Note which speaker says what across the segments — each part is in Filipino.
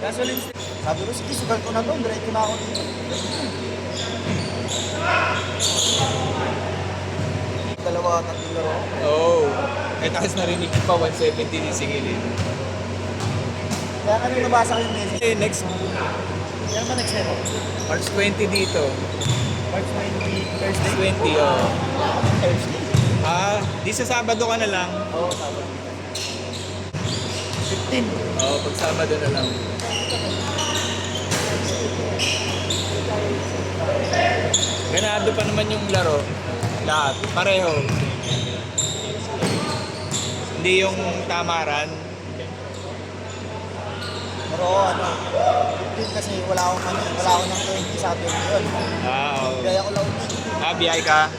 Speaker 1: Gasoline station. Sabi ko, sige, sugal ko na to. Diretso na ako dito. Dalawa, tatlong laro.
Speaker 2: Oo. Eh, tapos narinig ko pa 170 ni Singilin.
Speaker 1: Kaya kanina nabasa ko yung message.
Speaker 2: Eh, next
Speaker 1: Yan ba next level?
Speaker 2: March 20 dito.
Speaker 1: March 20, Thursday?
Speaker 2: 20, oh.
Speaker 1: Thursday?
Speaker 2: Di sa Sabado ka na lang.
Speaker 1: Oo, tama. 15.
Speaker 2: Oo, pag Sabado na lang. Ganado pa naman yung laro. Lahat. Pareho. Hindi yung tamaran.
Speaker 1: Pero ano, 15 kasi wala akong ng 20 sa 20 yun.
Speaker 2: Oo.
Speaker 1: Gaya ko lang.
Speaker 2: Biyay ka.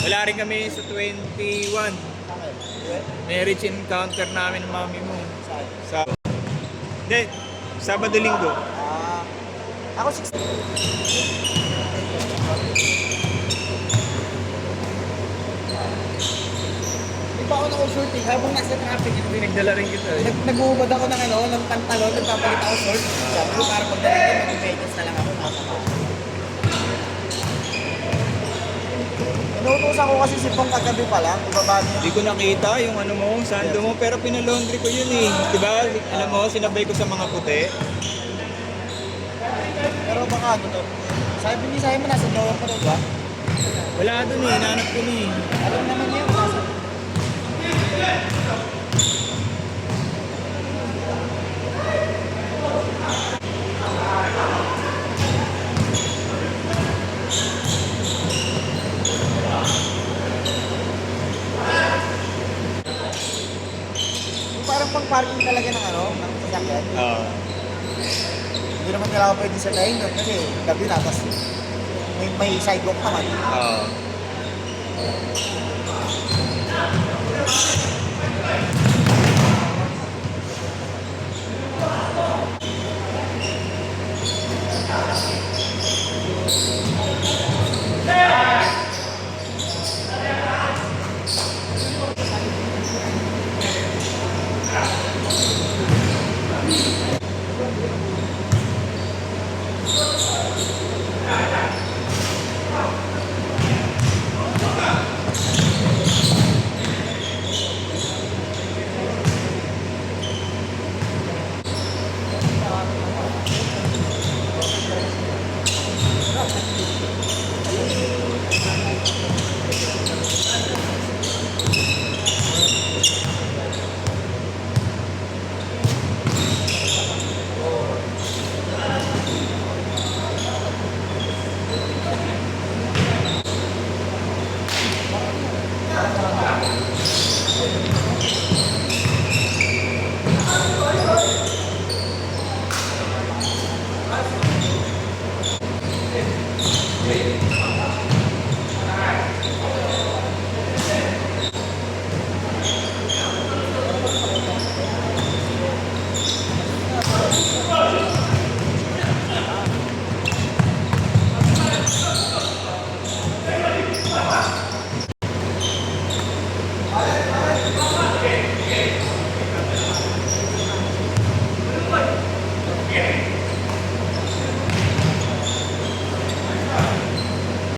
Speaker 2: Wala rin kami sa 21. Marriage encounter namin ng mami mo.
Speaker 1: Saan?
Speaker 2: Hindi. Sabado-Linggo.
Speaker 1: Ako 6. pa ako ng short eh. Habang nasa traffic,
Speaker 2: Pinagdala rin kita eh.
Speaker 1: nagbuhubad ako ng ng pantalon, nagpapalit ako short. Sabi ko, para pagdating ko, mag-medyas na lang ako. Nasa pa. Inuutosan ko kasi si Pong kagabi pa lang. Ibaba niya.
Speaker 2: Hindi ko nakita yung ano mo, sando mo, pero pinalaundry ko yun eh. Diba? Alam mo, sinabay ko sa mga puti.
Speaker 1: Pero baka ano to. Sabi ni Simon, nasa drawer pa rin ba?
Speaker 2: Wala dun eh, nanap ko na eh.
Speaker 1: Alam naman niya, nasa... Yung parang pang parking talaga ng ng sasakyan.
Speaker 2: Oo.
Speaker 1: Hindi naman nila ako pwede sa tayo doon kasi gabi na, tapos may sidewalk naman.
Speaker 2: Oo.